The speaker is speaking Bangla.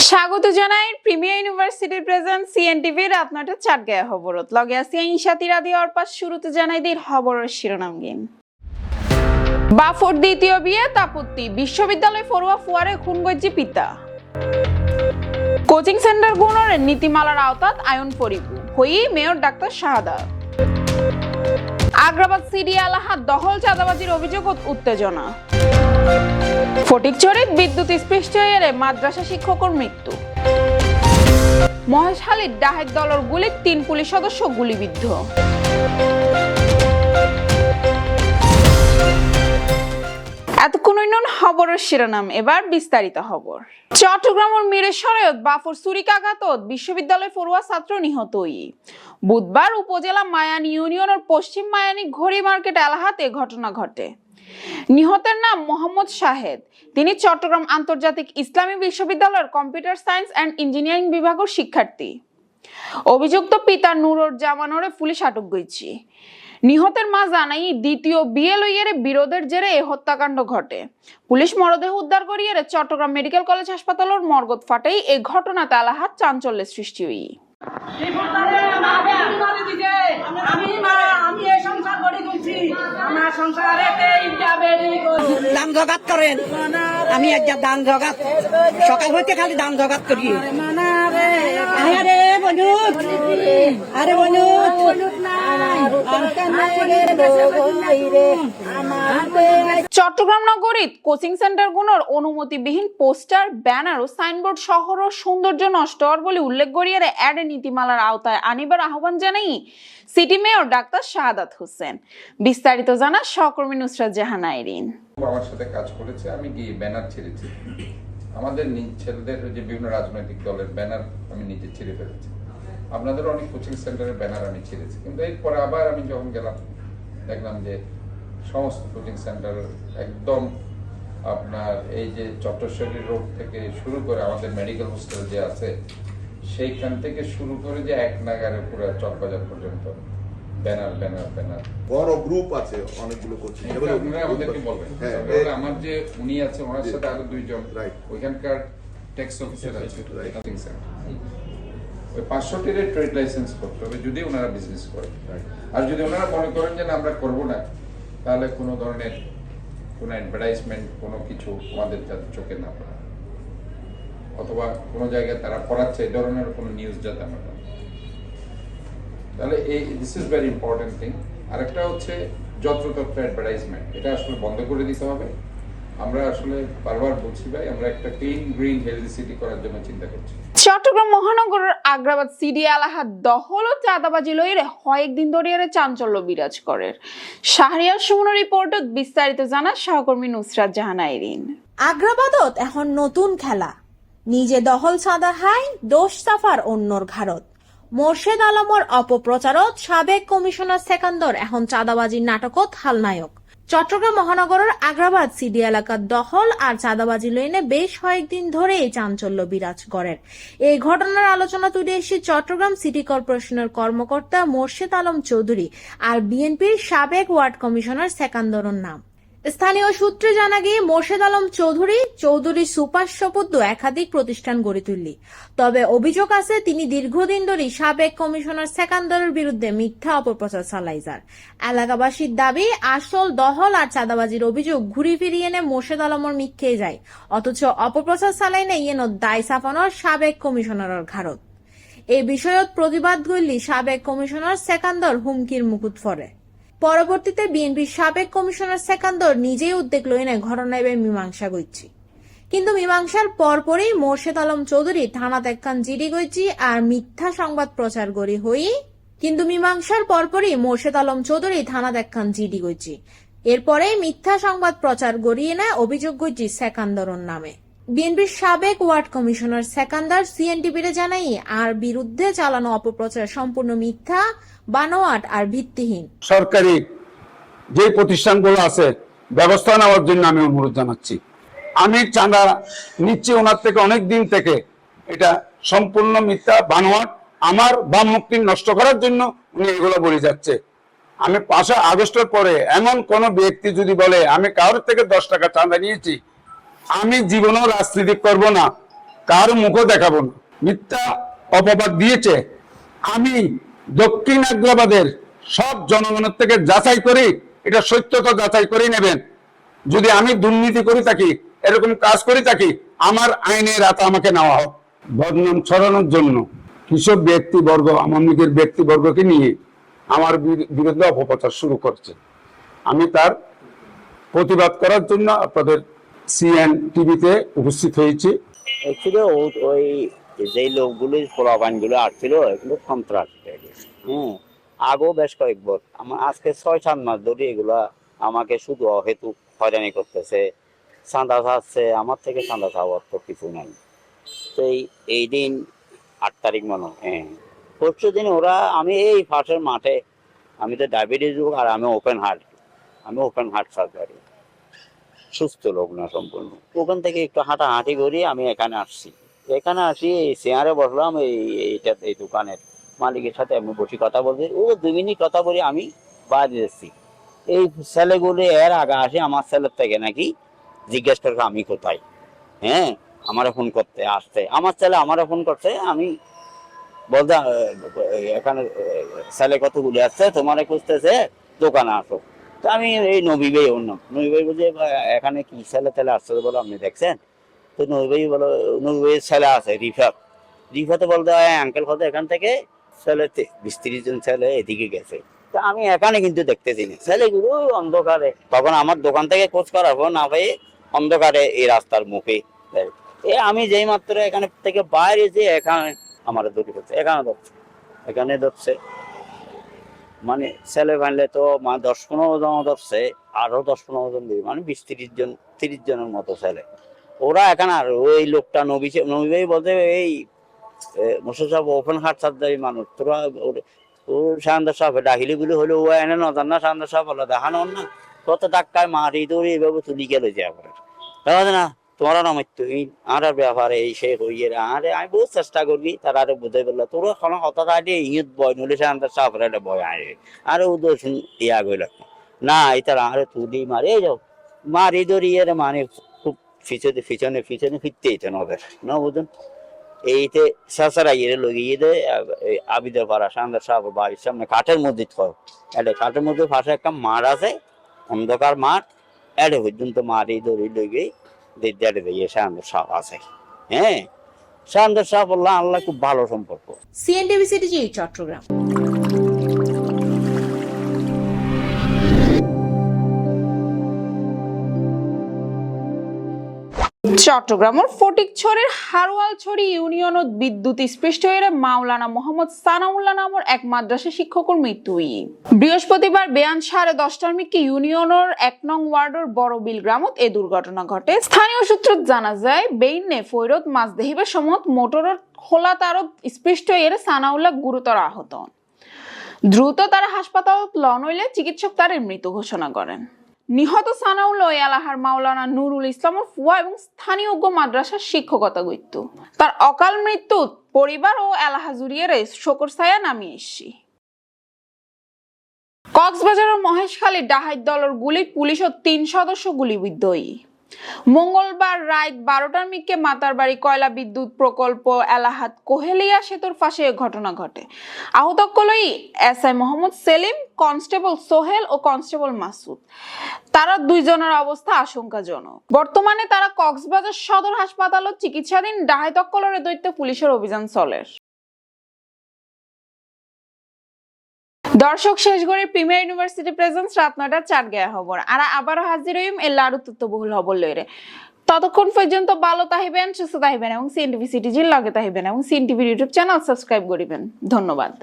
স্বাগত জানাই প্রিমিয়ার ইউনিভার্সিটির প্রেজেন্ট সিএনটিভি রাত ৯টা ৪ গায়ে খবরত লগে আছে ইনশাতি রাদি অরপাস শুরুতে জানাই দিই খবরের শিরোনাম গেম বাফর দ্বিতীয় বিয়ে তাপত্তি বিশ্ববিদ্যালয় ফরুয়া ফুয়ারে খুন গজ্জি পিতা কোচিং সেন্টার গুণের নীতিমালার আওতাত আয়ন পরিপু হই মেয়র ডাক্তার শাহাদাত আগ্রাবাদ সিডি আলাহাত দখল চাঁদাবাজির অভিযোগ উত্তেজনা ফটিকছড়িত বিদ্যুৎ স্পৃষ্ট হয়ে মাদ্রাসা শিক্ষকের মৃত্যু মহেশখালীর ডাকাত দলের গুলিত ৩ পুলিশ সদস্য গুলিবিদ্ধ এতক্ষণ খবরের শিরোনাম এবার বিস্তারিত খবর চট্টগ্রামের মিরেশ্বরত বাফর চুরিকাঘাতত বিশ্ববিদ্যালয় পড়ুয়া ছাত্র নিহত বুধবার উপজেলা মায়ান ইউনিয়নের পশ্চিম মায়ানী ঘড়ি মার্কেট এলাকাতে ঘটনা ঘটে নিহতের নাম মোহাম্মদ শাহেদ তিনি চট্টগ্রাম আন্তর্জাতিক ইসলামী বিশ্ববিদ্যালয়ের কম্পিউটার সায়েন্স অ্যান্ড ইঞ্জিনিয়ারিং বিভাগের শিক্ষার্থী অভিযুক্ত পিতা নুরুর জামানরে পুলিশ আটক করেছে নিহতের মা জানাই দ্বিতীয় বিয়ে লইয়ের বিরোধের জেরে এই হত্যাকাণ্ড ঘটে পুলিশ মরদেহ উদ্ধার করিয়ে চট্টগ্রাম মেডিকেল কলেজ হাসপাতালের মর্গত ফাটাই এই ঘটনাতে এলাকাত চাঞ্চল্যের সৃষ্টি হই দান জগাত করেন আমি একটা দান জগাত সকাল হইতে খালি দান জগাত করি আরে বলু চট্টগ্রাম নগরীত কোচিং সেন্টার গুলোর অনুমতিবিহীন পোস্টার ব্যানার ও সাইনবোর্ড শহর ও সৌন্দর্য নষ্ট হওয়ার বলে উল্লেখ করিয়ে অ্যাড নীতিমালার আওতায় আনিবার আহ্বান জানাই city mayor doctor Shahadat Hossain বিস্তারিত জানা সহকর্মী নুসরাত জাহান আইরিন আমার সাথে কাজ করেছে আমি গিয়ে ব্যানার ছেড়েছি আমাদের ছেলেদের যে বিভিন্ন রাজনৈতিক দলের ব্যানার আমি নিজে ছেড়ে ফেলেছি আপনাদের অনেক কোচিং সেন্টারের ব্যানার আমি ছেড়েছি কিন্তু এরপরে আবার আমি যখন গেলাম দেখলাম যে সমস্ত কোচিং সেন্টার একদম আপনার এই যে চট্টশ্বরী রোড থেকে শুরু করে আমাদের মেডিকেল হোস্টেল যে আছে সেইখান থেকে শুরু করে যে এক নাগারে পুরো চকবাজার পর্যন্ত ব্যানার ব্যানার ব্যানার বড় গ্রুপ আছে অনেকগুলো কোচিং আপনারা আমাদেরকে বলবেন আমার যে উনি আছে ওনার সাথে আরো দুইজন ওইখানকার ট্যাক্স অফিসার আছে ওই 500টির ট্রেড লাইসেন্স করতে হবে যদি ওনারা বিজনেস করেন আর যদি ওনারা মনে করেন যে আমরা করব না তাহলে কোনো ধরনের কোনো অ্যাডভার্টাইজমেন্ট কোনো কিছু আমাদের চোখে না পড়ে অথবা কোনো জায়গায় তারা পড়াচ্ছে এই ধরনের কোনো নিউজ যাতে আমরা তাহলে এই this is very important thing আরেকটা হচ্ছে যত্রতত্র অ্যাডভার্টাইজমেন্ট এটা আসলে বন্ধ করে দিতে হবে আমরা আসলে বারবার বলছি ভাই আমরা একটা ক্লিন গ্রিন হেলদি সিটি করার জন্য চিন্তা করছি চট্টগ্রাম মহানগরের আগ্রাবাদ সিডি এলাকাত দখল ও চাঁদাবাজি লইরে কয়েকদিন ধরে চাঞ্চল্য বিরাজ করে শাহরিয়ার সুমনের রিপোর্টত বিস্তারিত জানা সহকর্মী নুসরাত জাহান আইরিন আগ্রাবাদত এখন নতুন খেলা নিজে দখল চাঁদা হাই দোষ সাফার অন্যর ঘাড়ত মোর্শেদ আলমর অপপ্রচারত সাবেক কমিশনার সেকান্দর এখন চাঁদাবাজির নাটকত হালনায়ক চট্টগ্রাম মহানগরের আগ্রাবাদ সিডি এলাকার দখল আর চাঁদাবাজি লইনে বেশ কয়েকদিন ধরে এই চাঞ্চল্য বিরাজ করেন এই ঘটনার আলোচনা তুলে এসে চট্টগ্রাম সিটি কর্পোরেশনের কর্মকর্তা মোর্শেদ আলম চৌধুরী আর বিএনপির সাবেক ওয়ার্ড কমিশনার সেকান্দরের নাম স্থানীয় সূত্রে জানা গিয়ে মোর্শেদ আলম চৌধুরী সুপার সুপুত্র একাধিক প্রতিষ্ঠান গড়ে তুললি তবে অভিযোগ আছে তিনি দীর্ঘদিন ধরে সাবেক কমিশনার সেকান্দরের বিরুদ্ধে মিথ্যা অপপ্রচার চালাই যার এলাকাবাসীর দাবি আসল দখল আর চাঁদাবাজির অভিযোগ ঘুরি ফিরিয়ে এনে মোর্শেদ আলমর মিথ্যে যায় অথচ অপপ্রচার চালাই না ইয়েন দায় চাপানোর সাবেক কমিশনারের ঘাড়ত এই বিষয়ত প্রতিবাদ করলি সাবেক কমিশনার সেকান্দর হুমকির মুকুট ফরে পরবর্তীতে বিএনপির সাবেক কমিশনার সেকান্দর নিজেই উদ্যোগ লই নেয় ঘটনায় মীমাংসা করছি কিন্তু মীমাংসার পরপরই মোর্শেদ আলম চৌধুরী থানা ত্যাগখান জিডি গইছি আর মিথ্যা সংবাদ প্রচার করি হই কিন্তু মীমাংসার পরপরই মোর্শেদ আলম চৌধুরী থানা ত্যাগখান জিডি গইছি এরপরে মিথ্যা সংবাদ প্রচার গড়িয়ে নেয় অভিযোগ গইছি সেকান্দরের নামে বিএনপির সাবেক ওয়ার্ড কমিশনার সেকান্দার সিএনটিভিরে জানাই আর বিরুদ্ধে চালানো অপপ্রচার সম্পূর্ণ মিথ্যা বানোয়াট আর ভিত্তিহীন সরকারি যে প্রতিষ্ঠানগুলো আছে ব্যবস্থা নেওয়ার জন্য আমি অনুরোধ জানাচ্ছি আমি চাঁদা নিচ্ছি ওনার থেকে অনেক দিন থেকে এটা সম্পূর্ণ মিথ্যা বানোয়াট আমার বাম মুক্তি নষ্ট করার জন্য উনি এগুলো বলে যাচ্ছে আমি 5 আগস্টের পরে এমন কোন ব্যক্তি যদি বলে আমি কারোর থেকে 10 টাকা চাঁদা নিয়েছি আমি জীবনেও রাজনীতি করব না কার মুখও দেখাবো না। মিথ্যা অপবাদ দিয়েছে। আমি দক্ষিণ আগ্রাবাদের সব জনগণের থেকে যাচাই করি, এটা সত্যতা যাচাই করে নেবেন। যদি আমি দুর্নীতি করে থাকি, এরকম কাজ করে থাকি, আমার আইনের আতা আমাকে নেওয়া হোক। বদনাম ছড়ানোর জন্য কিসব ব্যক্তিবর্গ, আমার নিজের ব্যক্তিবর্গকে নিয়ে আমার বিরুদ্ধে অপপ্রচার শুরু করছে। আমি তার প্রতিবাদ করার জন্য আপনাদের সিএন টিভিতে উপস্থিত হয়েছি। অ্যাকচুয়ালি ওই যে লোকগুলো পোলাপানগুলো আসছিল এগুলো সন্ত্রাস। হ্যাঁ, আগেও বেশ কয়েকবার আমার আজকে 6-7 মাস ধরে এগুলা আমাকে শুধু অহেতুক হয়রানি করতেছে, চাঁদা চাচ্ছে আমার থেকে, চাঁদা চাওয়ার তো কিছু নাই। তো এই দিন 8 তারিখ হ্যাঁ, পরশু দিন ওরা, আমি এই পাশের মাঠে, আমি তো ডায়াবেটিস রোগ আর আমি ওপেন হার্ট সার্জারি, সুস্থ লোক না সম্পূর্ণ। ওখান থেকে একটু হাঁটাহাঁটি করি আমি এখানে আসি এই চেয়ারে বসলাম, এই দোকানের মালিকের সাথে আমি বসে কথা বলছি। ও 2 মিনিট কথা বলি, আমি বাদ দিচ্ছি। এই ছেলেগুলো এর আগে আসে আমার ছেলের থেকে নাকি জিজ্ঞেস করছে আমি কোথায়। হ্যাঁ, আমারে ফোন করতে আসছে, আমার ছেলে আমারে ফোন করছে। আমি বলতে এখানে ছেলে কতগুলি আসছে, তোমারে খুঁজতেছে, দোকানে আসো। তো আমি এই নবী ভাই, ওর নাম নবী ভাই, বলছে এখানে কি ছেলে আসছে বলো, আপনি দেখছেন? তো নবী ভাই বলো, নবী ভাইয়ের ছেলে আছে রিফাতে বলতে হয় আঙ্কেল কত এখান থেকে ছেলেতে 20-30 জন ছেলে এদিকে গেছে। তা আমি এখানে কিন্তু দেখতেছি না ছেলেগুলো অন্ধকারে। তখন আমার দোকান থেকে খোঁজ করার পর না ভাই অন্ধকারে এই রাস্তার মুখে আমি যেই মাত্র এখানে থেকে বাইরে যে এখানে আমার দৌড়ি করছে, এখানে ধরছে। মানে ছেলে বানলে তো 10-15 জন ধরছে, আরো 10-15 জন দিবে, মানে 20-30 জন, 30 জনের মতো ছেলে ওরা এখানে। আর ওই লোকটা নবী ভাই বলতে, এই মোশাররফ সাহেব ওপেন হার্ট সার্জারি মানুষ, তোরা ও শাহানদার সাহেব ডাকিলি বলে হলো, ও এনে নজান না শাহানদার সাহেব বলো দেখানো না, কত টাকায় মারি দৌড়ি এইভাবে তুলি গেল যে আবার না তোমার নাম আর ব্যাপারে এই সে হইয়ে আরে আমি বহু চেষ্টা করবি তারা আরে বুঝাই বললো তোরা কোনো কথা আগে ইয়ত বয় নলে শাহানদার সাহেবের একটা বয় আরে আরে ও দোষ ইয়া গইল না এই তারা আরে তুলি মারে যাও মারি দৌড়ি এর মানে খুব পিছনে ফিরতেই তো নদের না বুঝুন। এইতে সাসারা ইয়ে লগিয়ে দে আবিদের পাড়া শাহানদার সাহেব বাড়ির সামনে কাঠের মধ্যে এটা কাঠের মধ্যে পাশে একটা মাঠ আছে, অন্ধকার মাঠ, এডে পর্যন্ত মারি দড়ি লেগে শাহানদার সাহেব আছে। হ্যাঁ, শাহানদার সাহেব বললাম আল্লাহ খুব ভালো সম্পর্ক। CNTV CTG Chattogram. চট্টগ্রামের ফটিকছড়ির হারোয়ালছড়ি ইউনিয়নত বিদ্যুৎ স্পৃষ্ট হয়ে মাওলানা মোহাম্মদ সানাউল্লাহ নামের এক মাদ্রাসা শিক্ষকের মৃত্যু। বৃহস্পতিবার বেয়ান 10:30টার মিকে ইউনিয়নের 1 নং ওয়ার্ডের বড়বিল গ্রামত এই দুর্ঘটনা ঘটে। স্থানীয় সূত্রে জানা যায় বেইনে ফৈরত মাছ দেহিবার সময় মোটরের খোলা তারত স্পৃষ্ট হয়ে সানাউল্লাহ গুরুতর আহত। দ্রুত তারা হাসপাতালত লন হইলে চিকিৎসক তার মৃত ঘোষণা করেন। নিহত সানাউল্লাহ এলাহার মাওলানা নুরুল ইসলামের ফুয়া এবং স্থানীয় মাদ্রাসার শিক্ষকতা করত। তার অকাল মৃত্যু পরিবার ও এলাহা জুড়িয়ে শোকর ছায়া নামিয়ে এসছি। কক্সবাজারের মহেশখালী ডাহাইত দলের গুলি পুলিশ ও 3 সদস্য গুলিবিদ্ধ। মঙ্গলবার রাত 12টার মিকে মাতারবাড়ি কয়লা বিদ্যুৎ প্রকল্প এলাহাত কোহেলিয়া সেতুর পাশে ঘটনা ঘটে। আহত কলই এসআই মোহাম্মদ সেলিম, কনস্টেবল সোহেল ও কনস্টেবল মাসুদ। তারা 2 জনের অবস্থা আশঙ্কাজনক। বর্তমানে তারা কক্সবাজার সদর হাসপাতালত চিকিৎসাধীন। ডাহাইত কলরে দৈত্য পুলিশের অভিযান চলে। দর্শক শেষ করে প্রিমিয়ার ইউনিভার্সিটি প্রেজেন্স রাত 9টার 4 গেয়া খবর আর আবারও হাজির হইম এর আরো তথ্যবহুল খবর লইরে। ততক্ষণ পর্যন্ত ভালো তাহিবেন, সুস্থ তাহিবেন এবং সিএনটিভি সিটিজির লগে তাহিবেন এবং সিএনটিভি ইউটিউব চ্যানেল সাবস্ক্রাইব করিবেন। ধন্যবাদ।